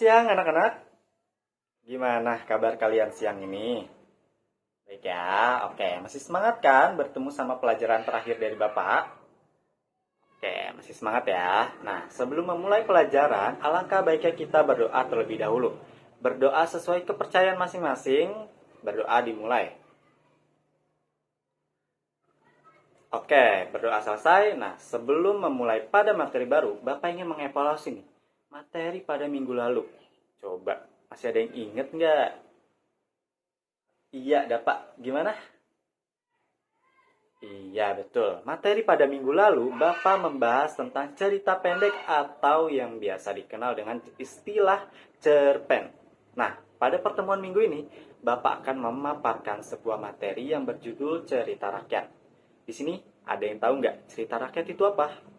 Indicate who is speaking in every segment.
Speaker 1: siang anak-anak. Gimana kabar kalian siang ini? Baik ya, oke. Masih semangat kan bertemu sama pelajaran terakhir dari Bapak? Oke, masih semangat ya. Nah, sebelum memulai pelajaran, alangkah baiknya kita berdoa terlebih dahulu. Berdoa sesuai kepercayaan masing-masing, berdoa dimulai. Oke, berdoa selesai. Nah, sebelum memulai pada materi baru, Bapak ingin mengevaluasi nih, materi pada minggu lalu. Coba, masih ada yang inget nggak? Iya, dapat. Gimana? Iya, betul. Materi pada minggu lalu, Bapak membahas tentang cerita pendek atau yang biasa dikenal dengan istilah cerpen. Nah, pada pertemuan minggu ini, Bapak akan memaparkan sebuah materi yang berjudul cerita rakyat. Di sini, ada yang tahu nggak cerita rakyat itu apa?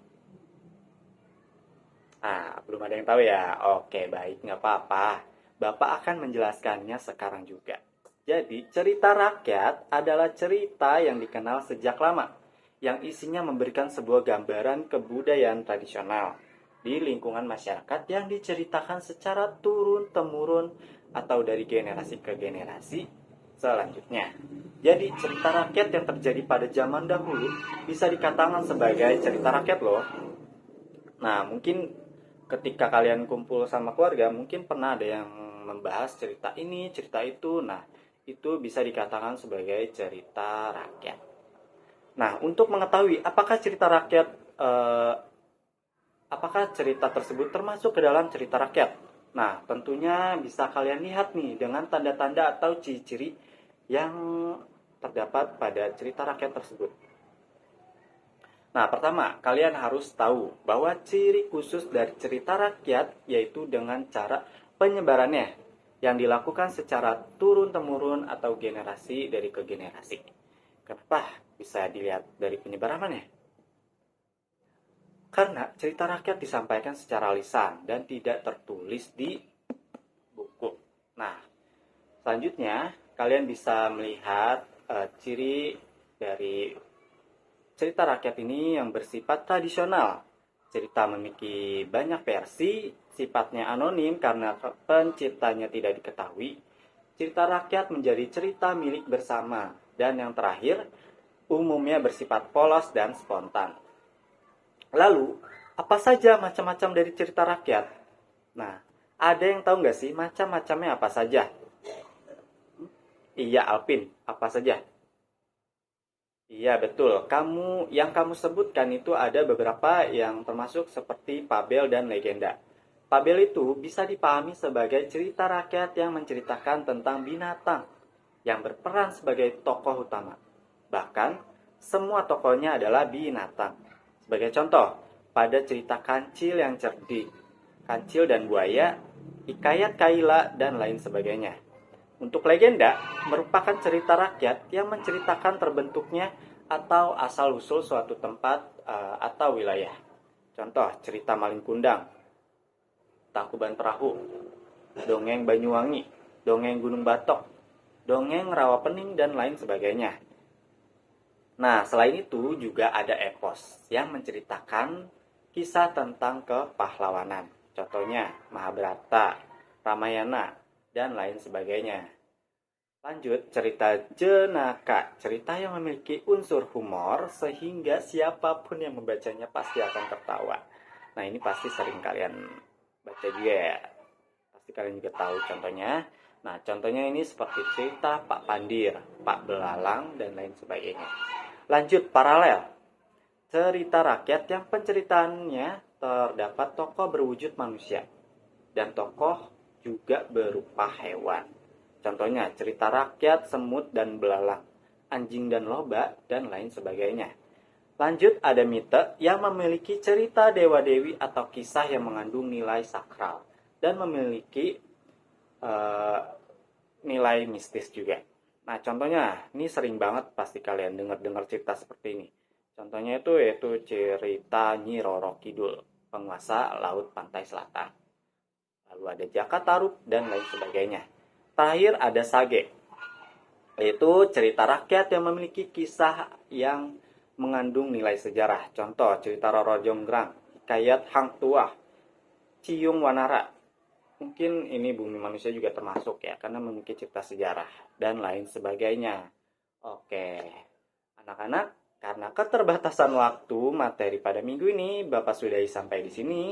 Speaker 1: Belum ada yang tahu ya? Oke, baik, nggak apa-apa. Bapak akan menjelaskannya sekarang juga. Jadi, cerita rakyat adalah cerita yang dikenal sejak lama, yang isinya memberikan sebuah gambaran kebudayaan tradisional di lingkungan masyarakat yang diceritakan secara turun-temurun atau dari generasi ke generasi selanjutnya. Jadi, cerita rakyat yang terjadi pada zaman dahulu bisa dikatakan sebagai cerita rakyat loh. Nah, mungkin ketika kalian kumpul sama keluarga, mungkin pernah ada yang membahas cerita ini, cerita itu. Nah, itu bisa dikatakan sebagai cerita rakyat. Nah, untuk mengetahui apakah cerita tersebut termasuk ke dalam cerita rakyat. Nah, tentunya bisa kalian lihat nih dengan tanda-tanda atau ciri-ciri yang terdapat pada cerita rakyat tersebut. Nah, pertama, kalian harus tahu bahwa ciri khusus dari cerita rakyat yaitu dengan cara penyebarannya yang dilakukan secara turun-temurun atau generasi dari ke generasi. Kenapa bisa dilihat dari penyebarannya? Karena cerita rakyat disampaikan secara lisan dan tidak tertulis di buku. Nah, selanjutnya kalian bisa melihat ciri dari cerita rakyat ini yang bersifat tradisional. Cerita memiliki banyak versi, sifatnya anonim karena penciptanya tidak diketahui. Cerita rakyat menjadi cerita milik bersama. Dan yang terakhir, umumnya bersifat polos dan spontan. Lalu, apa saja macam-macam dari cerita rakyat? Nah, ada yang tahu nggak sih macam-macamnya apa saja? Iya, Alvin, apa saja? Iya, betul. Yang kamu sebutkan itu ada beberapa yang termasuk seperti fabel dan legenda. Fabel itu bisa dipahami sebagai cerita rakyat yang menceritakan tentang binatang yang berperan sebagai tokoh utama. Bahkan, semua tokohnya adalah binatang. Sebagai contoh, pada cerita Kancil yang cerdik, Kancil dan Buaya, Hikayat Kaila, dan lain sebagainya. Untuk legenda, merupakan cerita rakyat yang menceritakan terbentuknya atau asal-usul suatu tempat atau wilayah. Contoh, cerita Malin Kundang, Tangkuban Perahu, Dongeng Banyuwangi, Dongeng Gunung Batok, Dongeng Rawapening, dan lain sebagainya. Nah, selain itu juga ada epos yang menceritakan kisah tentang kepahlawanan. Contohnya, Mahabharata, Ramayana, dan lain sebagainya. Lanjut, cerita jenaka. Cerita yang memiliki unsur humor sehingga siapapun yang membacanya pasti akan tertawa. Nah, ini pasti sering kalian baca juga ya. Pasti kalian juga tahu contohnya. Nah, contohnya ini seperti cerita Pak Pandir, Pak Belalang, dan lain sebagainya. Lanjut, paralel. Cerita rakyat yang penceritaannya terdapat tokoh berwujud manusia. Dan tokoh juga berupa hewan. Contohnya cerita rakyat semut dan belalang, anjing dan lobak, dan lain sebagainya. Lanjut ada mite yang memiliki cerita dewa-dewi atau kisah yang mengandung nilai sakral dan memiliki nilai mistis juga. Nah, contohnya ini sering banget pasti kalian dengar cerita seperti ini. Contohnya itu yaitu cerita Nyi Roro Kidul, penguasa laut pantai selatan. Lalu ada Jaka Tarub dan lain sebagainya. Terakhir ada Sage, yaitu cerita rakyat yang memiliki kisah yang mengandung nilai sejarah. Contoh cerita Roro Jonggrang, Hikayat Hang Tuah, Ciyung Wanara. mungkin ini bumi manusia juga termasuk ya, karena memiliki cerita sejarah dan lain sebagainya. Oke, anak-anak, karena keterbatasan waktu materi pada minggu ini, Bapak sudahi sampai di sini.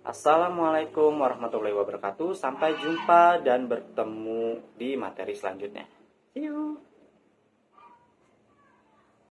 Speaker 1: Assalamualaikum warahmatullahi wabarakatuh. Sampai jumpa dan bertemu di materi selanjutnya. See you.